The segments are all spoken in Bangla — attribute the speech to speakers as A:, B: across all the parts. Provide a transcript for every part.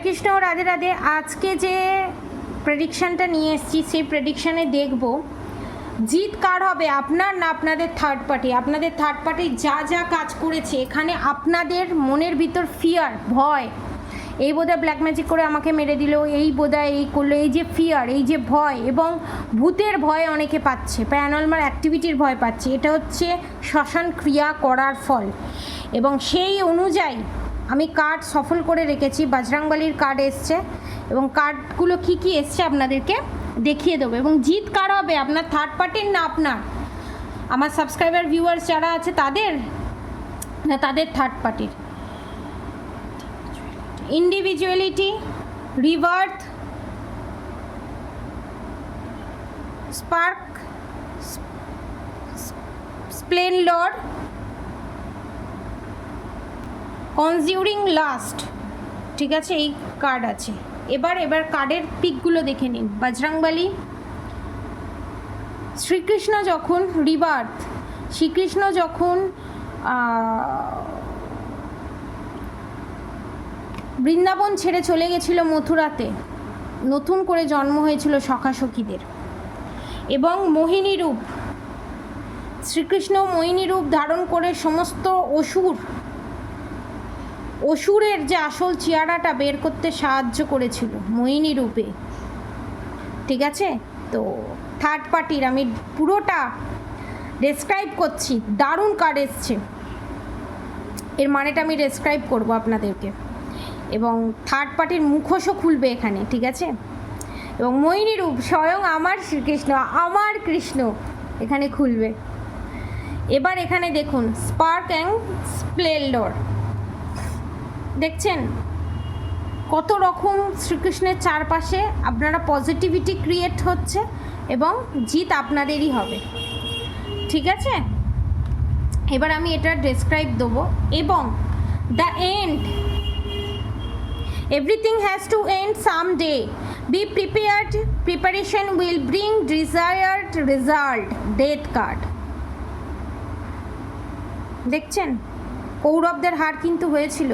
A: কৃষ্ণ, রাধে রাধে। আজকে যে প্রেডিকশানটা নিয়ে এসেছি সেই প্রেডিকশানে দেখব জিত কার হবে, আপনার না আপনাদের থার্ড পার্টি। আপনাদের থার্ড পার্টি যা যা কাজ করেছে এখানে, আপনাদের মনের ভিতর ফিয়ার, ভয়, এই বোধহয় ব্ল্যাক ম্যাজিক করে আমাকে মেরে দিল, এই বোধহয় এই করলো, এই যে ফিয়ার, এই যে ভয়, এবং ভূতের ভয় অনেকে পাচ্ছে, প্যারানর্মাল অ্যাক্টিভিটির ভয় পাচ্ছে, এটা হচ্ছে শ্মশান ক্রিয়া করার ফল। এবং সেই অনুযায়ী আমি কার্ড সফল করে রেখেছি, বজরংবলীর কার্ড এসছে এবং কার্ডগুলো কি কি এসছে আপনাদেরকে দেখিয়ে দেবো। এবং জিত কার হবে, আপনার থার্ড পার্টির না আপনার, আমার সাবস্ক্রাইবার ভিউয়ার্স যারা আছে তাদের, না তাদের থার্ড পার্টির। Individuality, রিভার্থ, spark, Splendor, conjuring last, ঠিক আছে, এই কার্ড আছে। এবার কার্ডের পিকগুলো দেখে নিন। বজরংবলী, শ্রীকৃষ্ণ যখন রিবার্থ, শ্রীকৃষ্ণ যখন বৃন্দাবন ছেড়ে চলে গেছিল মথুরাতে, নতুন করে জন্ম হয়েছিল সখাসখীদের। এবং মোহিনী রূপ, শ্রীকৃষ্ণ মোহিনী রূপ ধারণ করে সমস্ত অসুরের যে আসল চেহারাটা বের করতে সাহায্য করেছিল মোহিনী রূপে, ঠিক আছে। তো থার্ড পার্টির আমি পুরোটা ডেসক্রাইব করছি, দারুণ কার্ড এসছে, এর মানেটা আমি ডেসক্রাইব করব আপনাদেরকে। এবং থার্ড পার্টির মুখোশও খুলবে এখানে, ঠিক আছে। এবং মোহিনী রূপ স্বয়ং আমার শ্রীকৃষ্ণ, আমার কৃষ্ণ এখানে খুলবে। এবার এখানে দেখুন স্পার্ক অ্যান্ড স্প্লেন্ডর, দেখছেন কত রকম শ্রীকৃষ্ণের চারপাশে আপনারা পজিটিভিটি ক্রিয়েট হচ্ছে এবং জিত আপনাদেরই হবে, ঠিক আছে। এবার আমি এটা ডেসক্রাইব দেবো। এবং the end, everything has to end some day, be prepared, preparation will bring desired result, death card, দেখছেন কৌরবদের হার কিন্তু হয়েছিল।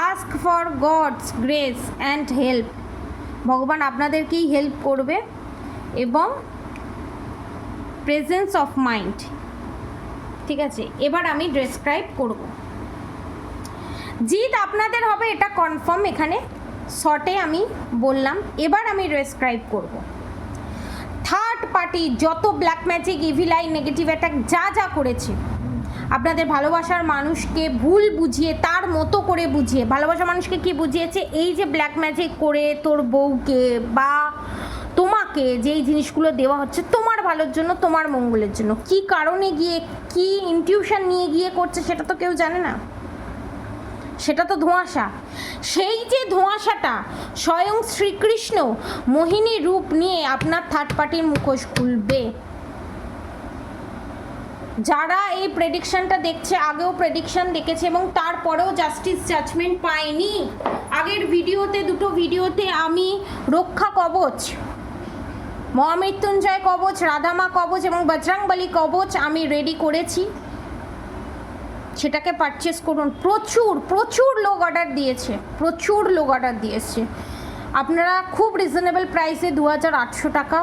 A: Ask for God's grace and help, ভগবান আপনাদেরকেই হেল্প করবে। এবং প্রেজেন্স অফ মাইন্ড, ঠিক আছে। এবার আমি ডেসক্রাইব করব, জিত আপনাদের হবে এটা কনফার্ম, এখানে শর্টে আমি বললাম। এবার আমি ডেসক্রাইব করব থার্ড পার্টি যত black magic, evil I, negative attack যা যা করেছে, আপনাদের ভালোবাসার মানুষকে ভুল বুঝিয়ে, তার মতো করে বুঝিয়ে, ভালোবাসার মানুষকে কি বুঝিয়েছে, এই যে ব্ল্যাক ম্যাজিক করে তোর বউকে বা তোমাকে যেই জিনিসগুলো দেওয়া হচ্ছে তোমার ভালোর জন্য, তোমার মঙ্গলের জন্য, কি কারণে গিয়ে, কি ইনটিউশন নিয়ে গিয়ে করছে সেটা তো কেউ জানে না, সেটা তো ধোঁয়াশা। সেই যে ধোঁয়াশাটা স্বয়ং শ্রীকৃষ্ণ মোহিনী রূপ নিয়ে আপনার থার্ড পার্টির মুখোশ খুলবে। যারা এই প্রেডিকশানটা দেখছে, আগেও প্রেডিকশান দেখেছে এবং তারপরেও জাস্টিস জাজমেন্ট পায়নি, আগের ভিডিওতে, দুটো ভিডিওতে আমি রক্ষা কবচ, মহামৃত্যুঞ্জয় কবচ, রাধামা কবচ এবং বজরংবলী কবচ আমি রেডি করেছি, সেটাকে পারচেস করুন। প্রচুর লোক অর্ডার দিয়েছে, প্রচুর লোক অর্ডার দিয়েছে। আপনারা খুব রিজনেবল প্রাইসে 2800 টাকা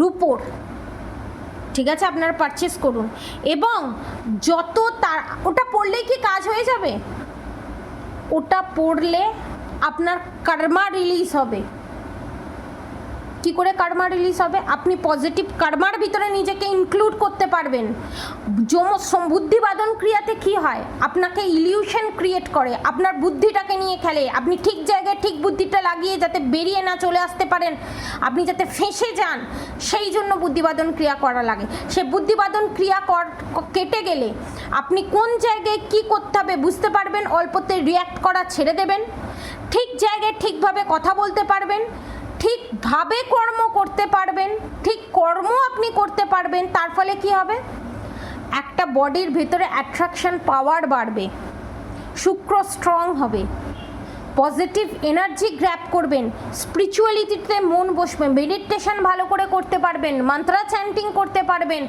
A: রুপোর, ঠিক আছে, আপনারা পারচেস করুন। এবং যত তার, ওটা পড়লেই কি কাজ হয়ে যাবে? ওটা পড়লে আপনার কর্মা রিলিজ হবে। কি করে কর্মা রিলিজ হবে? আপনি পজিটিভ কর্মার ভিতরে নিজেকে ইনক্লুড করতে পারবেন। বুদ্ধিবাদন ক্রিয়াতে কি হয়, আপনাকে ইলিউশন ক্রিয়েট করে, আপনার বুদ্ধিটাকে নিয়ে খেলে, আপনি ঠিক জায়গায় ঠিক বুদ্ধিটা লাগিয়ে যাতে বেরিয়ে না চলে আসতে পারেন, আপনি যাতে ফেঁসে যান, সেই জন্য বুদ্ধিবাদন ক্রিয়া করা লাগে। সে বুদ্ধিবাদন ক্রিয়া কেটে গেলে আপনি কোন জায়গায় কি করতে হবে বুঝতে পারবেন, অল্পতে রিয়্যাক্ট করা ছেড়ে দেবেন, ঠিক জায়গায় ঠিকভাবে কথা বলতে পারবেন, ঠিকভাবে কর্ম করতে পারবেন, ঠিক কর্ম আপনি করতে পারবেন। তার ফলে কি হবে, একটা বডির ভেতরে অ্যাট্রাকশন পাওয়ার বাড়বে, শুক্র স্ট্রং হবে, পজিটিভ এনার্জি গ্র্যাব করবেন, স্পিরিচুয়ালিটিতে মন বসবে, মেডিটেশন ভালো করে করতে পারবেন, মন্ত্র চ্যান্টিং করতে পারবেন,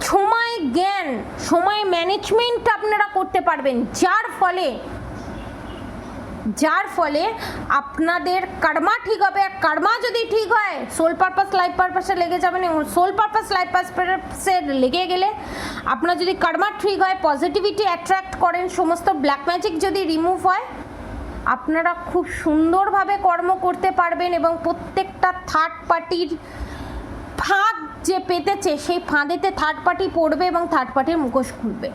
A: সময় জ্ঞান, সময় ম্যানেজমেন্ট আপনারা করতে পারবেন, যার ফলে যার ফলে আপনাদের কর্মা ঠিক হবে। আর কর্মা যদি ঠিক হয়, সোল পারপাস লাইফ পারপাসে লেগে যাবেন, এবং সোল পারপাস লাইফ পারপাসে লেগে গেলে আপনার যদি কর্মা ঠিক হয়, পজিটিভিটি অ্যাট্রাক্ট করেন, সমস্ত ব্ল্যাক ম্যাজিক যদি রিমুভ হয়, আপনারা খুব সুন্দরভাবে কর্ম করতে পারবেন এবং প্রত্যেকটা থার্ড পার্টির ফাঁদ যে পেতেছে সেই ফাঁদেতে থার্ড পার্টি পড়বে এবং থার্ড পার্টির মুখোশ খুলবে।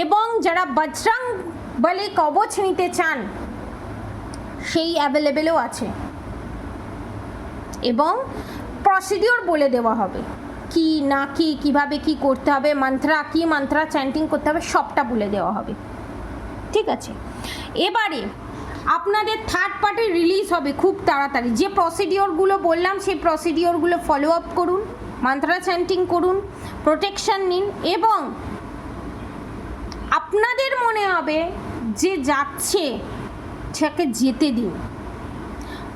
A: এবং যারা বজরং বলি কবচ নিতে চান সেই অ্যাভেলেবেলও আছে, এবং প্রসিডিওর বলে দেওয়া হবে কি না কি, কিভাবে কি করতে হবে, মন্ত্রা চ্যান্টিং করতে হবে, সবটা বলে দেওয়া হবে। ঠিক আছে, এবারে আপনাদের থার্ড পার্টি রিলিজ হবে খুব তাড়াতাড়ি। যে প্রসিডিওরগুলো বললাম সেই প্রসিডিওরগুলো ফলো আপ করুন, মন্ত্রা চ্যান্টিং করুন, প্রোটেকশন নিন, এবং আপনাদের মনে হবে যে যাচ্ছে সেটাকে যেতে দিন,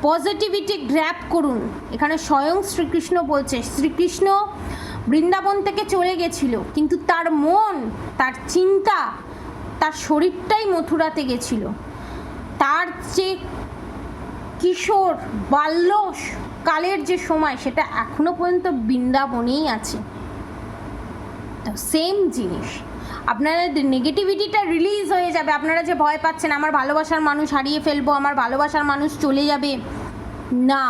A: পজিটিভিটি গ্র্যাব করুন। এখানে স্বয়ং শ্রীকৃষ্ণ বলছে, শ্রীকৃষ্ণ বৃন্দাবন থেকে চলে গেছিল, কিন্তু তার মন, তার চিন্তা, তার শরীরটাই মথুরাতে গেছিল। তার যে কিশোর বাল্য কালের যে সময়, সেটা এখনো পর্যন্ত বৃন্দাবনেই আছে। তো সেম জিনিস, আপনাদের নেগেটিভিটিটা রিলিজ হয়ে যাবে। আপনারা যে ভয় পাচ্ছেন আমার ভালোবাসার মানুষ হারিয়ে ফেলবো, আমার ভালোবাসার মানুষ চলে যাবে, না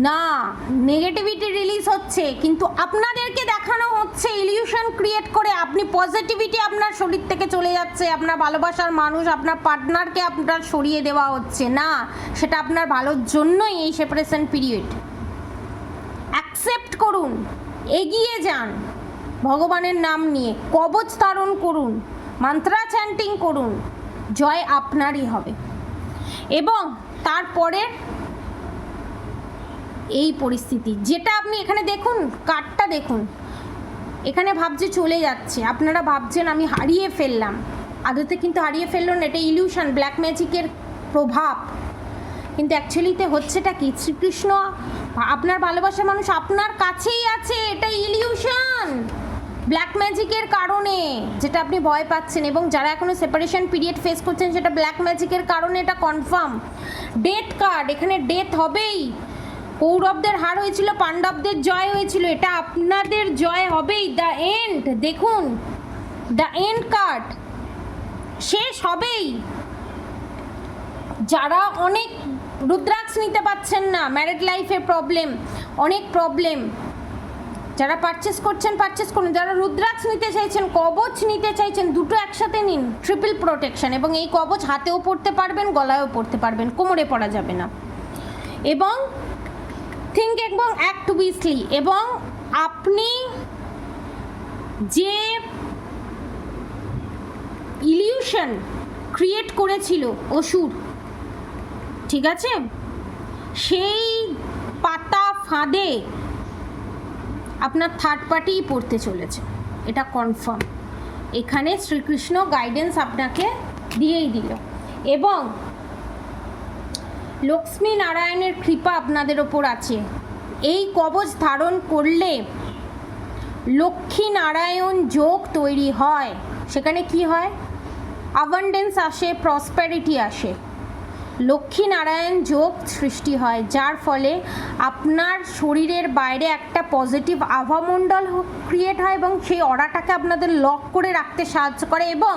A: না, নেগেটিভিটি রিলিজ হচ্ছে, কিন্তু আপনাদেরকে দেখানো হচ্ছে ইলিউশন ক্রিয়েট করে আপনি পজিটিভিটি আপনার শরীর থেকে চলে যাচ্ছে, আপনার ভালোবাসার মানুষ, আপনার পার্টনারকে আপনার সরিয়ে দেওয়া হচ্ছে না, সেটা আপনার ভালোর জন্যই এই সেপারেশন পিরিয়ড। অ্যাকসেপ্ট করুন, এগিয়ে যান, ভগবানের নাম নিয়ে কবচ ধারণ করুন, মন্ত্রা চ্যান্টিং করুন, জয় আপনারই হবে। এবং তারপরে এই পরিস্থিতি যেটা আপনি এখানে দেখুন, কার্ডটা দেখুন, এখানে ভাবছে চলে যাচ্ছে, আপনারা ভাবছেন আমি হারিয়ে ফেললাম, আদতে কিন্তু হারিয়ে ফেললো না, এটা ইলিউশন, ব্ল্যাক ম্যাজিকের প্রভাব। কিন্তু অ্যাকচুয়ালিতে হচ্ছেটা কি, শ্রীকৃষ্ণ আপনার ভালোবাসার মানুষ আপনার কাছেই আছে, এটা ইলিউশন ব্ল্যাক ম্যাজিকের কারণে, যেটা আপনি ভয় পাচ্ছেন। এবং যারা এখনো সেপারেশন পিরিয়ড ফেস করছেন, সেটা ব্ল্যাক ম্যাজিকের কারণে, এটা কনফার্ম। ডেথ কার্ড, এখানে ডেথ হবেই। কৌরবদের হার হয়েছিল, পাণ্ডবদের জয় হয়েছিল, এটা আপনাদের জয় হবেই। দ্য এন্ড, দেখুন দ্য এন্ড কার্ড, শেষ হবেই। যারা অনেক রুদ্রাক্ষ নিতে পারছেন না, ম্যারিড লাইফের প্রবলেম, অনেক প্রবলেম, যারা পারচেস করছেন পারচেস করুন, যারা রুদ্রাক্ষ নিতে চাইছেন, কবচ নিতে চাইছেন, দুটো একসাথে নিন, ট্রিপল প্রোটেকশন। এবং এই কবচ হাতেও পরতে পারবেন, গলায়ও পরতে পারবেন, কোমরে পরা যাবে না। এবং থিঙ্ক এবং অ্যাক্ট উইসলি, এবং আপনি যে ইলিউশন ক্রিয়েট করেছিল অসুর, ঠিক আছে, সেই পাতা ফাঁদে আপনার থার্ড পার্টিই পড়তে চলেছে, এটা কনফার্ম। এখানে শ্রীকৃষ্ণ গাইডেন্স আপনাকে দিয়েই দিল। এবং লক্ষ্মী নারায়ণের কৃপা আপনাদের ওপর আছে। এই কবচ ধারণ করলে লক্ষ্মী নারায়ণ যোগ তৈরি হয়। সেখানে কি হয়, অ্যাবান্ডেন্স আসে, প্রসপ্যারিটি আসে, লক্ষ্মী নারায়ণ যোগ সৃষ্টি হয়, যার ফলে আপনার শরীরের বাইরে একটা পজিটিভ আভামণ্ডল ক্রিয়েট হয় এবং সেই অরাটাকে আপনাদের লক করে রাখতে সাহায্য করে। এবং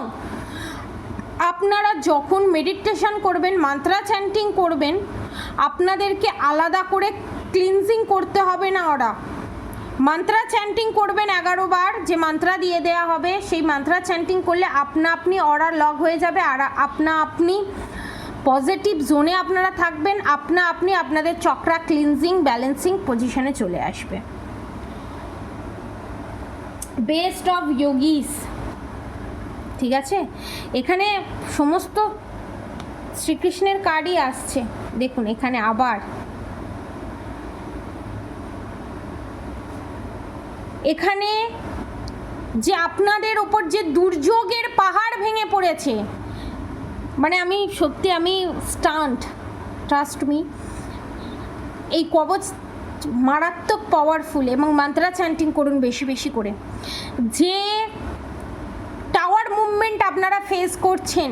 A: আপনারা যখন মেডিটেশন করবেন, মন্ত্রা চ্যান্টিং করবেন, আপনাদেরকে আলাদা করে ক্লিনজিং করতে হবে না। ওরা মন্ত্রা চ্যান্টিং করবেন 11 বার, যে মন্ত্রা দিয়ে দেওয়া হবে, সেই মন্ত্রা চ্যান্টিং করলে আপনি অরা লক হয়ে যাবে, আর আপনি পজিটিভ জোনে আপনারা থাকবেন, আপনি আপনাদের চক্রা ক্লিনজিং ব্যালেন্সিং পজিশনে চলে আসবে। বেস্ট অফ যোগিস, ঠিক আছে, এখানে সমস্ত শ্রীকৃষ্ণের কার্ডই আসছে। দেখুন এখানে আবার এখানে যে আপনাদের ওপর যে দুর্যোগের পাহাড় ভেঙে পড়েছে, মানে আমি সত্যি আমি স্টান্ট, ট্রাস্ট মি। এই কবচ মারাত্মক পাওয়ারফুল, এবং মন্ত্রা চ্যান্টিং করুন বেশি বেশি করে। যে টাওয়ার মুভমেন্ট মুভমেন্ট আপনারা ফেস করছেন,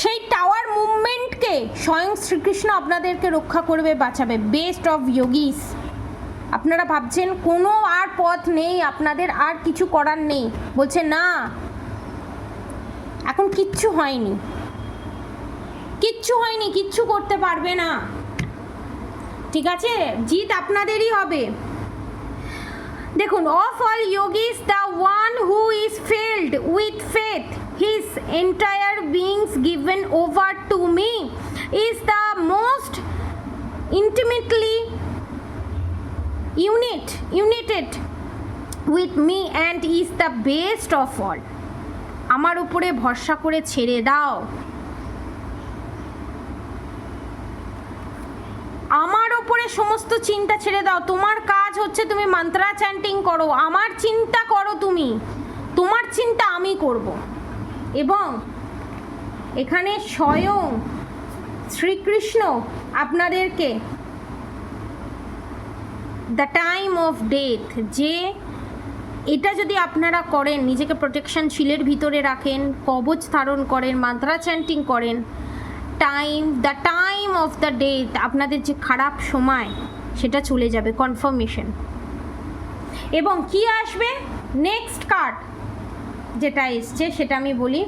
A: সেই টাওয়ার মুভমেন্টকে স্বয়ং শ্রীকৃষ্ণ আপনাদেরকে রক্ষা করবে, বাঁচাবে। Best of yogis. আপনারা ভাবছেন কোনো আর পথ নেই, আপনাদের আর কিছু করার নেই, বলছে না এখন কিচ্ছু হয়নি, কিচ্ছু হয়নি, কিচ্ছু করতে পারবে না, ঠিক আছে, জিত আপনাদেরই হবে। দেখুন, of all yogis the one who is filled with faith, his entire beings given over to me, is the most intimately united with me and is the best of all. আমার উপরে ভরসা করে ছেড়ে দাও, আমার ওপরে সমস্ত চিন্তা ছেড়ে দাও। তোমার কাজ হচ্ছে তুমি মন্ত্রা চ্যান্টিং করো, আমার চিন্তা করো তুমি, তোমার চিন্তা আমি করব। এবং এখানে স্বয়ং শ্রীকৃষ্ণ আপনাদেরকে দ্য টাইম অফ ডেথ, যে এটা যদি আপনারা করেন, নিজেকে প্রোটেকশন শিলের ভিতরে রাখেন, কবচ ধারণ করেন, মন্ত্রা চ্যান্টিং করেন, the time of the death, আপনাদের যে খারাপ সময় সেটা চলে যাবে, কনফার্মেশন। এবং কি আসবে নেক্সট কার্ড যেটা এসছে সেটা আমি বলি,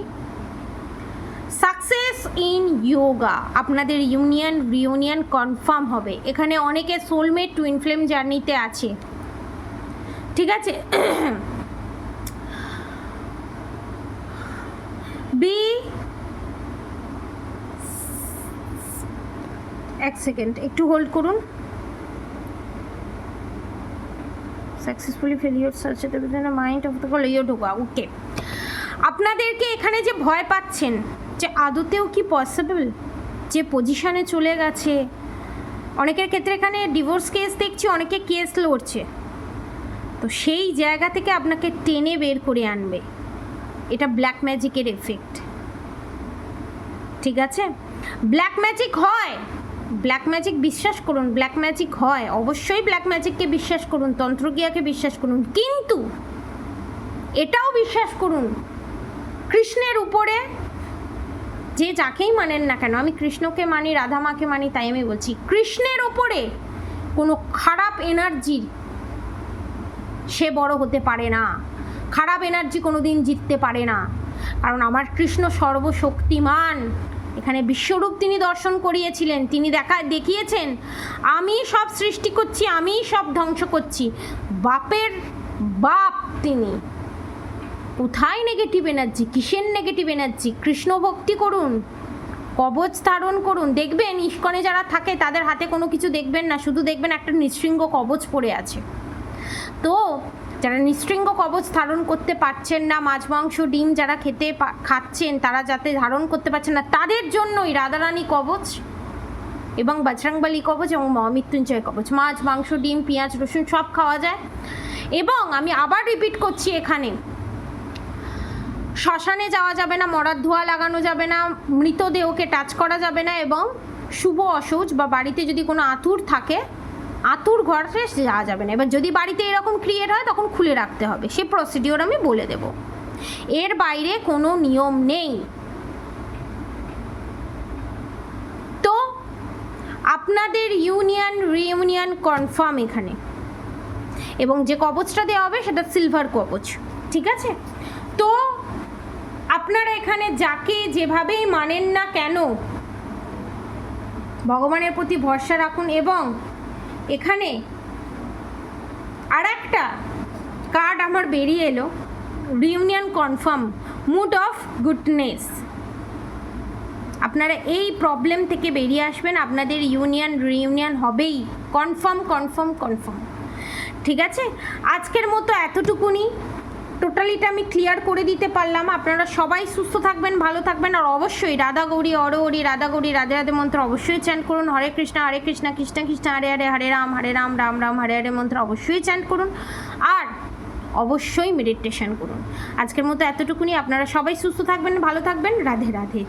A: সাকসেস ইন যোগা। আপনাদের রিউনিয়ন কনফার্ম হবে। এখানে অনেকে সোলমেট টুইন ফ্লেম জার্নিতে আছে, ঠিক আছে। এক সেকেন্ড একটু হোল্ড করুন। Successfully failure search mind of the ঢোকা। ওকে, আপনাদেরকে এখানে যে ভয় পাচ্ছেন যে আদতেও কি পসিবল, যে পজিশনে চলে গেছে, অনেকের ক্ষেত্রে এখানে ডিভোর্স কেস দেখছি, অনেকে কেস লড়ছে, তো সেই জায়গা থেকে আপনাকে টেনে বের করে আনবে। এটা ব্ল্যাক ম্যাজিকের এফেক্ট, ঠিক আছে। ব্ল্যাক ম্যাজিক হয়, ব্ল্যাক ম্যাজিক বিশ্বাস করুন, ব্ল্যাক ম্যাজিক হয়, অবশ্যই ব্ল্যাক ম্যাজিককে বিশ্বাস করুন, তন্ত্রক্রিয়াকে বিশ্বাস করুন, কিন্তু এটাও বিশ্বাস করুন কৃষ্ণের উপরে, যে যাকেই মানেন না কেন, আমি কৃষ্ণকে মানি, রাধা মাকে মানি, তাই আমি বলছি কৃষ্ণের ওপরে কোনো খারাপ এনার্জি সে বড় হতে পারে না, খারাপ এনার্জি কোনো দিন জিততে পারে না, কারণ আমার কৃষ্ণ সর্বশক্তিমান। এখানে বিশ্বরূপ তিনি দর্শন করিয়েছিলেন, তিনি দেখিয়েছেন আমি সব সৃষ্টি করছি, আমি সব ধ্বংস করছি, বাপের বাপ তিনি। কোথায় নেগেটিভ এনার্জি, কিসের নেগেটিভ এনার্জি? কৃষ্ণ ভক্তি করুন, কবচ ধারণ করুন, দেখবেন ইস্কনে যারা থাকে তাদের হাতে কোনো কিছু দেখবেন না, শুধু দেখবেন একটা নিঃশৃঙ্গ কবচ পড়ে আছে। তো যারা নিঃশৃঙ্গ কবচ ধারণ করতে পারছেন না, মাছ মাংস ডিম যারা খাচ্ছেন তারা যাতে ধারণ করতে পারছেন না, তাদের জন্যই রাধারানী কবচ এবং বজরংবলী কবচ এবং মহামৃত্যুঞ্জয় কবচ। মাছ মাংস ডিম পেঁয়াজ রসুন সব খাওয়া যায়। এবং আমি আবার রিপিট করছি, এখানে শ্মশানে যাওয়া যাবে না, মরার ধোয়া লাগানো যাবে না, মৃতদেহকে টাচ করা যাবে না, এবং শুভ অশৌচ বা বাড়িতে যদি কোনো আতুর থাকে, আতুর ঘরে যাওয়া যাবে না। এবার যদি বাড়িতে এরকম ক্রিয়েট হয় তখন খুলে রাখতে হবে, সে প্রসিডিওর আমি বলে দেব। এর বাইরে কোনো নিয়ম নেই। তো আপনাদের রিউনিয়ন কনফার্ম এখানে, এবং যে কবচটা দেওয়া হবে সেটা সিলভার কবচ, ঠিক আছে। তো আপনারা এখানে যাকে যেভাবেই মানেন না কেন, ভগবানের প্রতি ভরসা রাখুন। এবং এখানে আর একটা কার্ড আমার বেরিয়ে এলো, reunion confirm, mood of goodness. আপনারা এই প্রবলেম থেকে বেরিয়ে আসবেন, আপনাদের রিউনিয়ন হবেই, কনফার্ম কনফার্ম কনফার্ম, ঠিক আছে। আজকের মতো এতটুকুনি, টোটালিটা আমি ক্লিয়ার করে দিতে পারলাম। আপনারা সবাই সুস্থ থাকবেন, ভালো থাকবেন, আর অবশ্যই রাধা গৌরী অরহরি, রাধা গৌরী রাধে রাধে মন্ত্র অবশ্যই চ্যান্ট করুন। হরে কৃষ্ণ কৃষ্ণ কৃষ্ণ হরে হরে, হরে রাম রাম রাম হরে হরে মন্ত্র অবশ্যই চ্যান্ট করুন, আর অবশ্যই মেডিটেশন করুন। আজকের মতো এতটুকুনি, আপনারা সবাই সুস্থ থাকবেন, ভালো থাকবেন, রাধে রাধে।